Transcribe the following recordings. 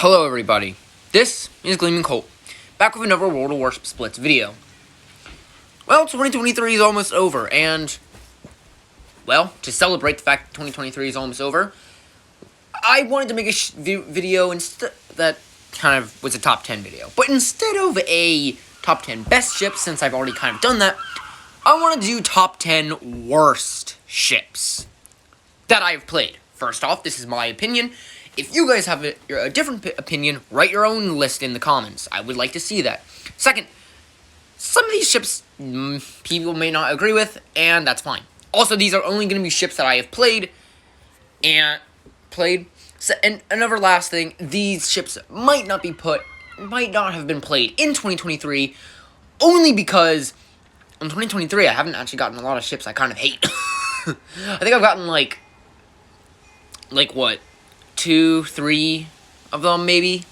Hello everybody, this is Gleamingcolt, back with another World of Warships Blitz video. Well, 2023 is almost over, and, well, to celebrate the fact that 2023 is almost over, I wanted to make a video that kind of was a top 10 video. But instead of a top 10 best ships, since I've already kind of done that, I want to do top 10 worst ships that I've played. First off, this is my opinion. If you guys have a different opinion, write your own list in the comments. I would like to see that. Second, some of these ships people may not agree with, and that's fine. Also, these are only going to be ships that I have played. So, and another last thing, these ships might not have been played in 2023, only because in 2023 I haven't actually gotten a lot of ships I kind of hate. I think I've gotten like what? 2, 3 of them, maybe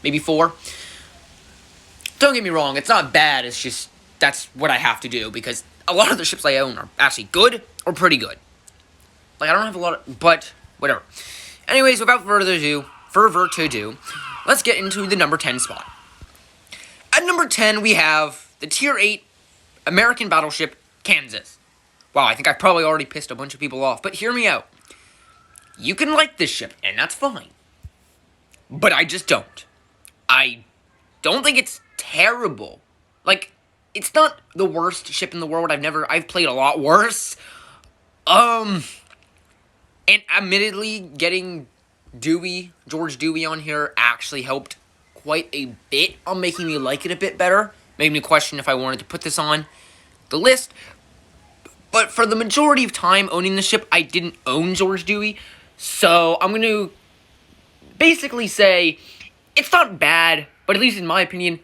4. Don't get me wrong, it's not bad, it's just, that's what I have to do, because a lot of the ships I own are actually good, or pretty good. Like, I don't have a lot of, but, whatever. Anyways, without further ado, let's get into the number 10 spot. At number 10, we have the Tier 8 American Battleship Kansas. Wow, I think I probably already pissed a bunch of people off, but hear me out. You can like this ship, and that's fine. But I just don't. I don't think it's terrible. Like, it's not the worst ship in the world. I've played a lot worse. And admittedly, getting George Dewey on here actually helped quite a bit on making me like it a bit better. Made me question if I wanted to put this on the list. But for the majority of time owning the ship, I didn't own George Dewey. So, I'm going to basically say, it's not bad, but at least in my opinion,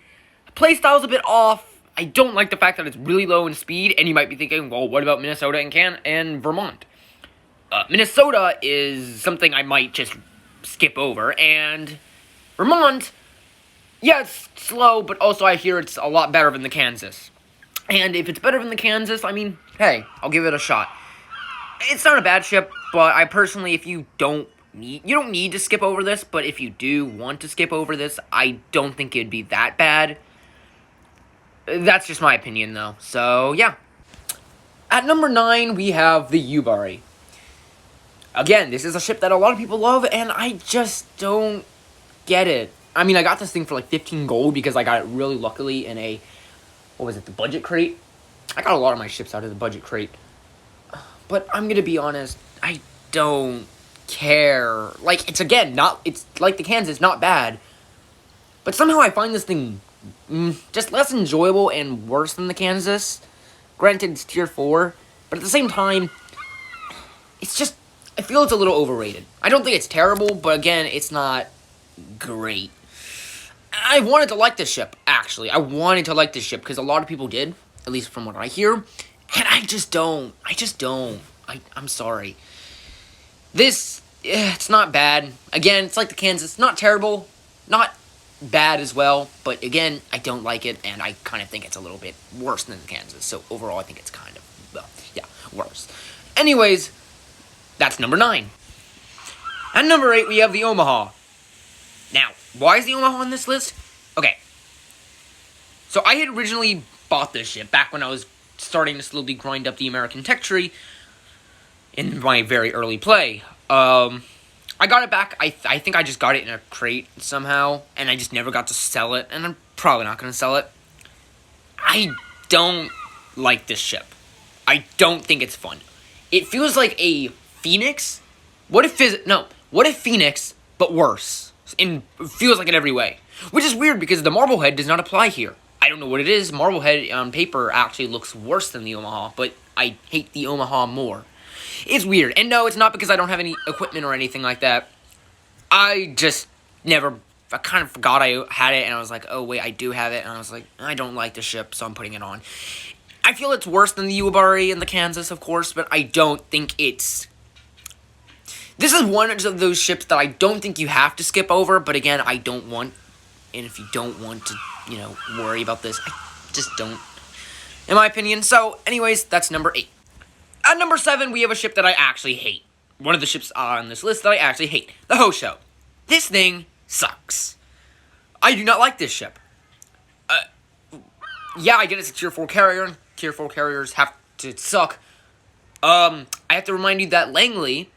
the playstyle's a bit off. I don't like the fact that it's really low in speed, and you might be thinking, well, what about Minnesota and Vermont? Minnesota is something I might just skip over, and Vermont, yeah, it's slow, but also I hear it's a lot better than the Kansas. And if it's better than the Kansas, I mean, hey, I'll give it a shot. It's not a bad ship, but I personally, if you don't need to skip over this, but if you do want to skip over this, I don't think it'd be that bad. That's just my opinion, though. So, yeah. At number 9, we have the Yubari. Again, this is a ship that a lot of people love, and I just don't get it. I mean, I got this thing for like 15 gold because I got it really luckily in a, what was it, the budget crate? I got a lot of my ships out of the budget crate. But I'm going to be honest, I don't care. Like, it's like the Kansas, not bad. But somehow I find this thing just less enjoyable and worse than the Kansas. Granted, it's tier 4. But at the same time, it's just, I feel it's a little overrated. I don't think it's terrible, but again, it's not great. I wanted to like this ship, actually. I wanted to like this ship because a lot of people did, at least from what I hear. And I just don't. I'm sorry. This, it's not bad. Again, it's like the Kansas. Not terrible. Not bad as well. But again, I don't like it. And I kind of think it's a little bit worse than the Kansas. So overall, I think it's kind of, well, yeah, worse. Anyways, that's number 9. At number 8, we have the Omaha. Now, why is the Omaha on this list? Okay. So I had originally bought this ship back when I was starting to slowly grind up the American tech tree in my very early play. I got it back. I think I just got it in a crate somehow, and I just never got to sell it, and I'm probably not going to sell it. I don't like this ship. I don't think it's fun. It feels like a Phoenix. What if Phoenix, but worse? And it feels like in every way. Which is weird, because the Marblehead does not apply here. I don't know what it is. Marblehead on paper actually looks worse than the Omaha, but I hate the Omaha more. It's weird. And no, it's not because I don't have any equipment or anything like that. I kind of forgot I had it, and I was like, oh wait, I do have it, and I was like, I don't like the ship, so I'm putting it on. I feel it's worse than the Yubari and the Kansas, of course, but I don't think it's... This is one of those ships that I don't think you have to skip over, but again, I don't want... And if you don't want to, worry about this, I just don't, in my opinion. So, anyways, that's number 8. At number 7, we have a ship that I actually hate. One of the ships on this list that I actually hate. The Hosho. This thing sucks. I do not like this ship. Yeah, I get it's a tier 4 carrier. Tier 4 carriers have to suck. I have to remind you that Langley,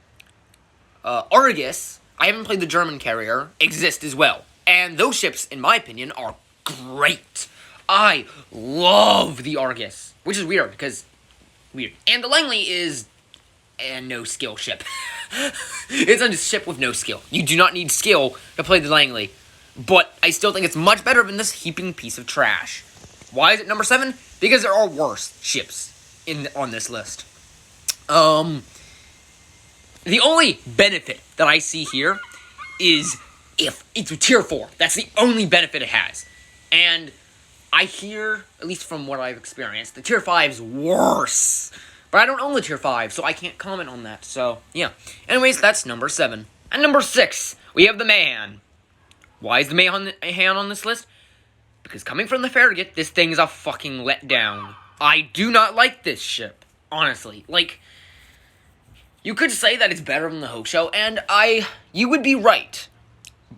Argus, I haven't played the German carrier, exist as well. And those ships, in my opinion, are great. I love the Argus, which is weird, because weird. And the Langley is a no-skill ship. It's a ship with no skill. You do not need skill to play the Langley. But I still think it's much better than this heaping piece of trash. Why is it number 7? Because there are worse ships on this list. The only benefit that I see here is if it's a tier 4. That's the only benefit it has. And I hear, at least from what I've experienced, the tier 5's worse. But I don't own the tier 5, so I can't comment on that. So, yeah. Anyways, that's number 7. And number 6, we have the Mayan. Why is the Mayan on this list? Because coming from the farragut, this thing's a fucking letdown. I do not like this ship, honestly. Like, you could say that it's better than the Hosho, and you would be right.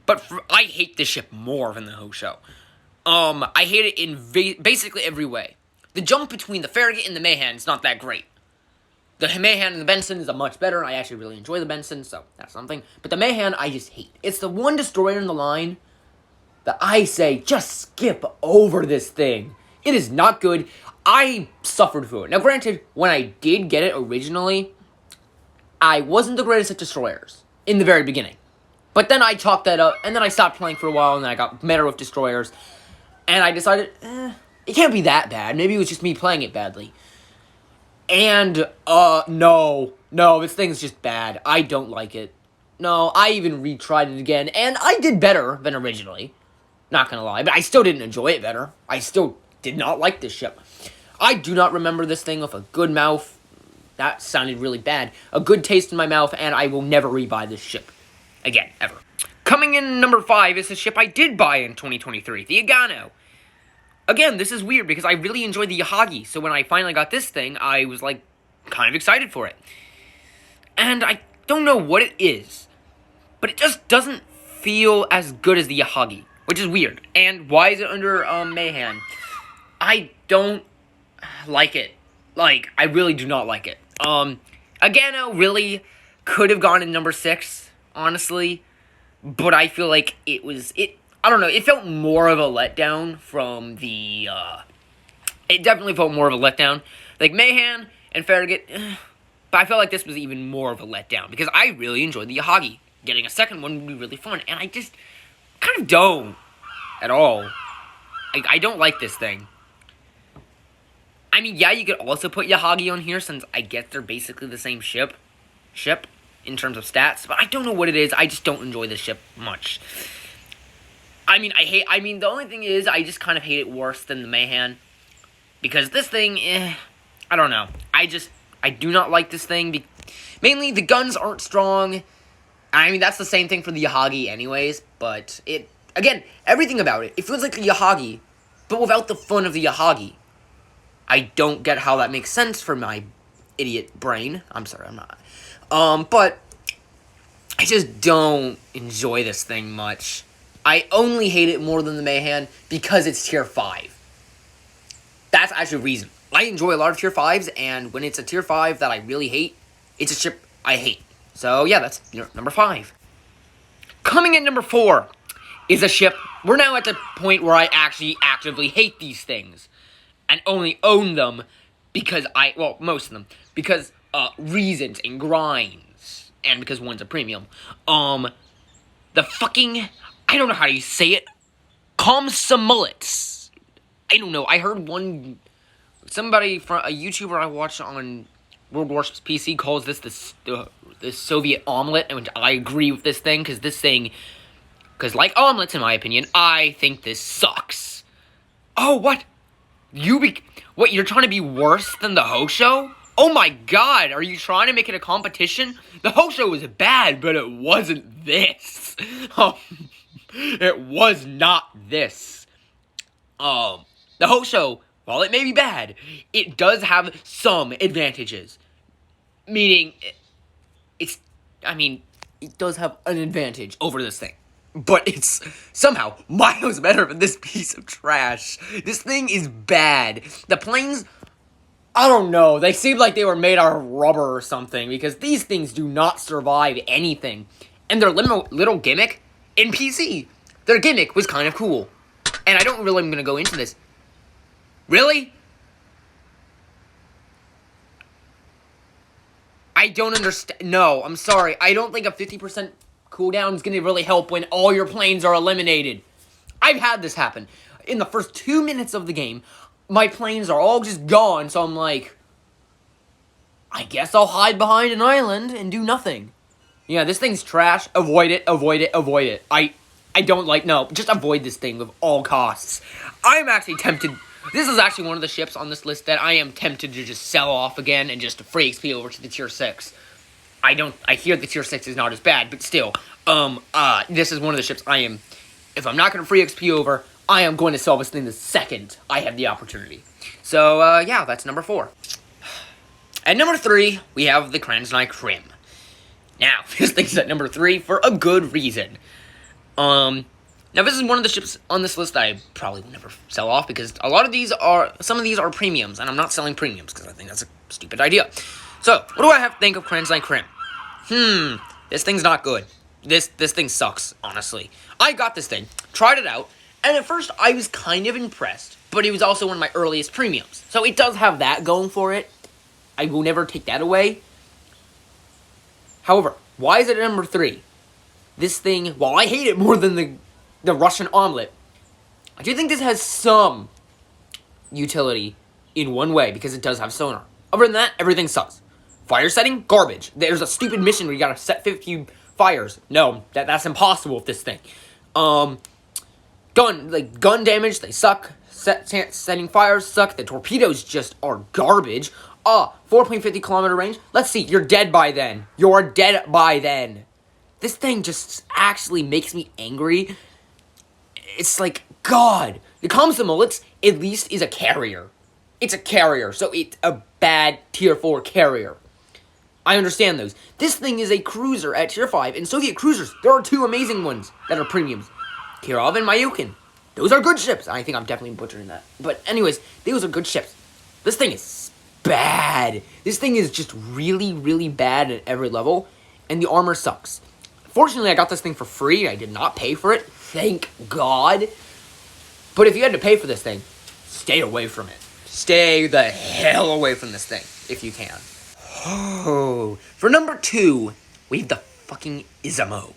But I hate this ship more than the Hosho. I hate it in basically every way. The jump between the farragut and the Mayan is not that great. The Mayan and the Benson is a much better, and I actually really enjoy the Benson, so that's something. But the Mayan, I just hate. It's the one destroyer in the line that I say, just skip over this thing. It is not good. I suffered through it. Now, granted, when I did get it originally, I wasn't the greatest at destroyers in the very beginning. But then I chalked that up, and then I stopped playing for a while, and then I got better with destroyers. And I decided, it can't be that bad. Maybe it was just me playing it badly. And, no, this thing's just bad. I don't like it. No, I even retried it again, and I did better than originally. Not gonna lie, but I still didn't enjoy it better. I still did not like this ship. I do not remember this thing with a good mouth. That sounded really bad. A good taste in my mouth, and I will never rebuy this ship. Again, ever. Coming in number 5 is a ship I did buy in 2023, the Aano. Again, this is weird because I really enjoyed the Yahagi, so when I finally got this thing, I was, like, kind of excited for it. And I don't know what it is, but it just doesn't feel as good as the Yahagi, which is weird. And why is it under, Mayan? I don't like it. Like, I really do not like it. Aano really could have gone in number 6, honestly, but I feel like I don't know, it felt more of a letdown from the, it definitely felt more of a letdown. Like, Mayan and Farragut, but I felt like this was even more of a letdown, because I really enjoyed the Yahagi. Getting a second one would be really fun, and I just kind of don't at all. I don't like this thing. I mean, yeah, you could also put Yahagi on here, since I guess they're basically the same ship, in terms of stats, but I don't know what it is. I just don't enjoy this ship much. I mean, the only thing is, I just kind of hate it worse than the Mayan, because this thing, I don't know. I do not like this thing. Mainly, the guns aren't strong. I mean, that's the same thing for the Yahagi anyways, but again, everything about it feels like the Yahagi, but without the fun of the Yahagi. I don't get how that makes sense for my idiot brain. I'm sorry, I'm not. But I just don't enjoy this thing much. I only hate it more than the Mayan because it's tier 5. That's actually the reason. I enjoy a lot of tier 5s, and when it's a tier 5 that I really hate, it's a ship I hate. So, yeah, that's number 5. Coming in number 4 is a ship. We're now at the point where I actually actively hate these things and only own them because most of them, because reasons and grinds, and because one's a premium. The fucking, I don't know how you say it, Komsomolets. I don't know, I heard somebody from a YouTuber I watched on World Warships PC calls this the Soviet Omelette, and I agree with this thing, because like omelettes, in my opinion, I think this sucks. Oh, what? You're trying to be worse than the Hosho? Oh my god, are you trying to make it a competition? The Hosho was bad, but it wasn't this. It was not this. The Hosho, while it may be bad, it does have some advantages. Meaning, it does have an advantage over this thing. but it's somehow miles better than this piece of trash. This thing is bad. The planes, I don't know, they seem like they were made out of rubber or something, because these things do not survive anything. And their little gimmick in PC, their gimmick was kind of cool. And I don't really am going to go into this. Really? I don't understand. No, I'm sorry. I don't think a 50% cooldown is going to really help when all your planes are eliminated. I've had this happen. In the first 2 minutes of the game, my planes are all just gone, so I'm like, I guess I'll hide behind an island and do nothing. Yeah, this thing's trash. Avoid it, avoid it, avoid it. I don't like, no, just avoid this thing with all costs. I'm actually tempted, this is actually one of the ships on this list that I am tempted to just sell off again and just free XP over to the tier 6. I hear the tier 6 is not as bad, but still, this is one of the ships I am, if I'm not going to free XP over, I am going to sell this thing the second I have the opportunity. So, yeah, that's number 4. At number 3, we have the CRAN Crim. Now, this thing's at number 3 for a good reason. Now this is one of the ships on this list that I probably will never sell off, because some of these are premiums, and I'm not selling premiums, because I think that's a stupid idea. So, what do I have to think of CRAN Crim? This thing's not good. This thing sucks, honestly. I got this thing, tried it out, and at first I was kind of impressed, but it was also one of my earliest premiums. So it does have that going for it. I will never take that away. However, why is it at number 3? This thing, while I hate it more than the Russian Omelette, I do think this has some utility in one way, because it does have sonar. Other than that, everything sucks. Fire setting, garbage. There's a stupid mission where you gotta set 50 fires. No, that's impossible with this thing. Gun damage, they suck. Setting fires suck. The torpedoes just are garbage. 4.50 kilometer range. Let's see, you're dead by then. You're dead by then. This thing just actually makes me angry. It's like, God. The Omelette at least is a carrier. It's a carrier, so it's a bad tier 4 carrier. I understand those. This thing is a cruiser at tier 5, and Soviet cruisers, there are 2 amazing ones that are premiums. Kirov and Mayukin. Those are good ships. I think I'm definitely butchering that. But anyways, those are good ships. This thing is bad. This thing is just really, really bad at every level, and the armor sucks. Fortunately, I got this thing for free. I did not pay for it. Thank God. But if you had to pay for this thing, stay away from it. Stay the hell away from this thing, if you can. Oh, for number 2, we have the fucking Izumo.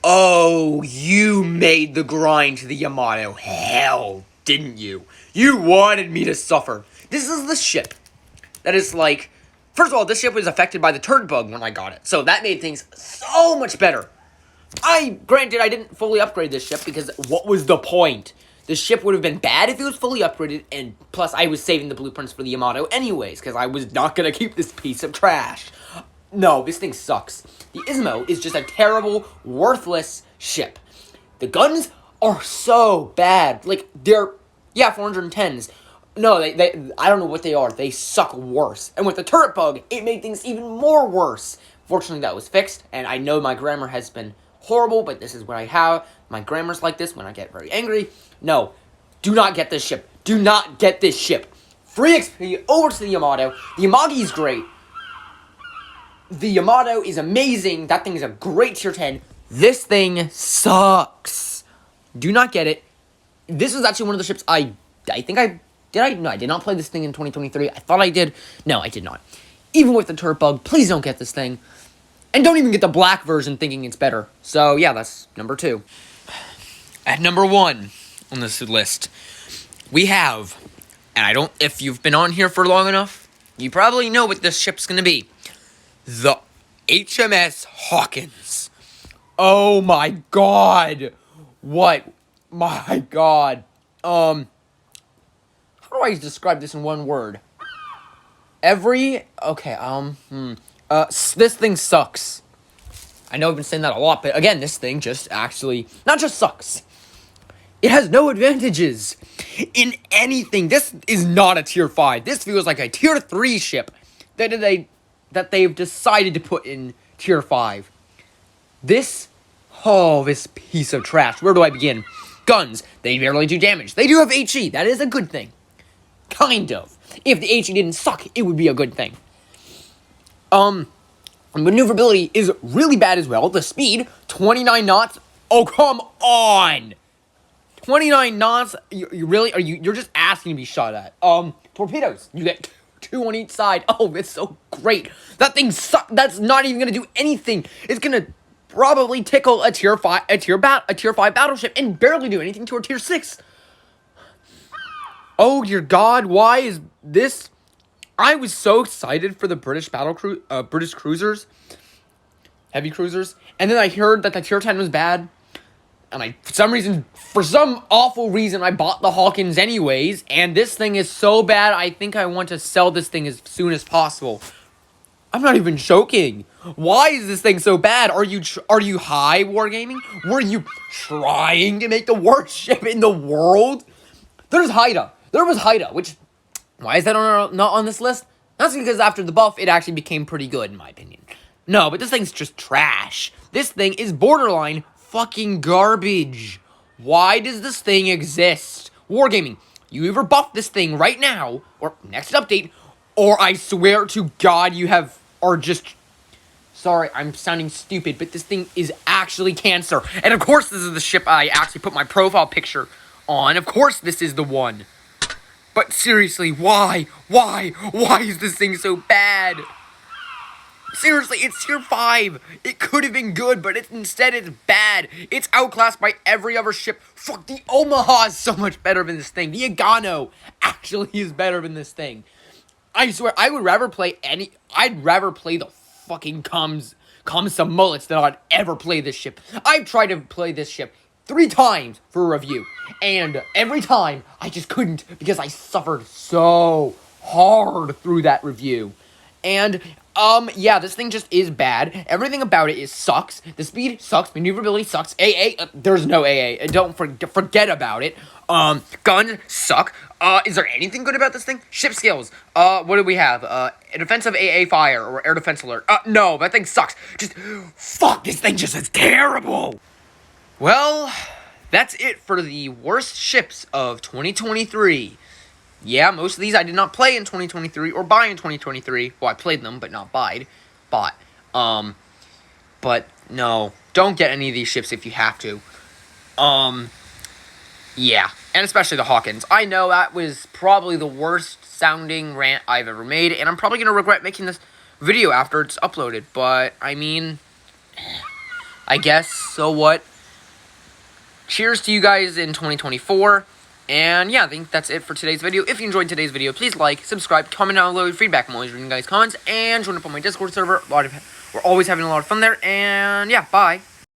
Oh, you made the grind to the Yamato hell, didn't you? You wanted me to suffer. This is the ship that is like... First of all, this ship was affected by the turd bug when I got it, so that made things so much better. Granted, I didn't fully upgrade this ship, because what was the point? The ship would have been bad if it was fully upgraded, and plus I was saving the blueprints for the Yamato anyways, because I was not going to keep this piece of trash. No, this thing sucks. The Izumo is just a terrible, worthless ship. The guns are so bad. Like, they're, 410s. No, I don't know what they are. They suck worse. And with the turret bug, it made things even more worse. Fortunately, that was fixed, and I know my grammar has been horrible, but this is what I have. My grammar's like this when I get very angry. No, do not get this ship. Do not get this ship. Free XP over to the Yamato. The Yamagi is great. The Yamato is amazing. That thing is a great tier 10. This thing sucks. Do not get it. This is actually one of the ships I think I... No, I did not play this thing in 2023. I thought I did. No, I did not. Even with the turret bug, please don't get this thing. And don't even get the black version thinking it's better. So, yeah, that's number 2. At number 1 on this list, we have, and if you've been on here for long enough, you probably know what this ship's going to be. The HMS Hawkins. Oh my God. What? My God. How do I describe this in one word? This thing sucks. I know I've been saying that a lot, but again, this thing just actually, not just sucks. It has no advantages in anything. This is not a tier 5. This feels like a tier 3 ship that they've decided to put in tier 5. This, Oh, this piece of trash. Where do I begin? Guns. They barely do damage. They do have HE. That is a good thing. Kind of. If the HE didn't suck, it would be a good thing. Maneuverability is really bad as well. The speed, 29 knots. Oh, come on! 29 knots? You really? You're just asking to be shot at. Torpedoes. You get two on each side. Oh, it's so great. That thing sucks. That's not even gonna do anything. It's gonna probably tickle a tier 5 battleship and barely do anything to a tier 6. Oh dear God, why is this? I was so excited for the British British cruisers, heavy cruisers, and then I heard that the tier 10 was bad, and for some awful reason, I bought the Hawkins anyways, and this thing is so bad, I think I want to sell this thing as soon as possible. I'm not even joking. Why is this thing so bad? Are you high, Wargaming? Were you trying to make the worst ship in the world? There's Haida. There was Haida, which, why is that not on this list? That's because after the buff, it actually became pretty good, in my opinion. No, but this thing's just trash. This thing is borderline fucking garbage. Why does this thing exist? Wargaming, you either buff this thing right now, or next update, or I swear to God are just... Sorry, I'm sounding stupid, but this thing is actually cancer. And of course this is the ship I actually put my profile picture on. Of course this is the one. But seriously, why? Why is this thing so bad? Seriously, it's tier 5. It could have been good, but instead it's bad. It's outclassed by every other ship. Fuck, the Omaha is so much better than this thing. The Aano actually is better than this thing. I swear, I'd rather play the fucking comes some mullets than I'd ever play this ship. I've tried to play this ship 3 times for a review, and every time I just couldn't because I suffered so hard through that review. And yeah, this thing just is bad. Everything about it sucks. The speed sucks. Maneuverability sucks. There's no AA. Don't forget about it. Guns suck. Is there anything good about this thing? Ship skills. What do we have? A defensive AA fire or air defense alert. No, that thing sucks. Fuck, this thing just is terrible. Well, that's it for the worst ships of 2023. Yeah, most of these I did not play in 2023 or buy in 2023. Well, I played them, but not bought. But no, don't get any of these ships if you have to. Yeah, and especially the Hawkins. I know that was probably the worst sounding rant I've ever made, and I'm probably going to regret making this video after it's uploaded, but I mean, I guess, so what? Cheers to you guys in 2024. And yeah, I think that's it for today's video. If you enjoyed today's video, please like, subscribe, comment down below, feedback. I'm always reading you guys' comments. And join up on my Discord server. We're always having a lot of fun there. And yeah, bye.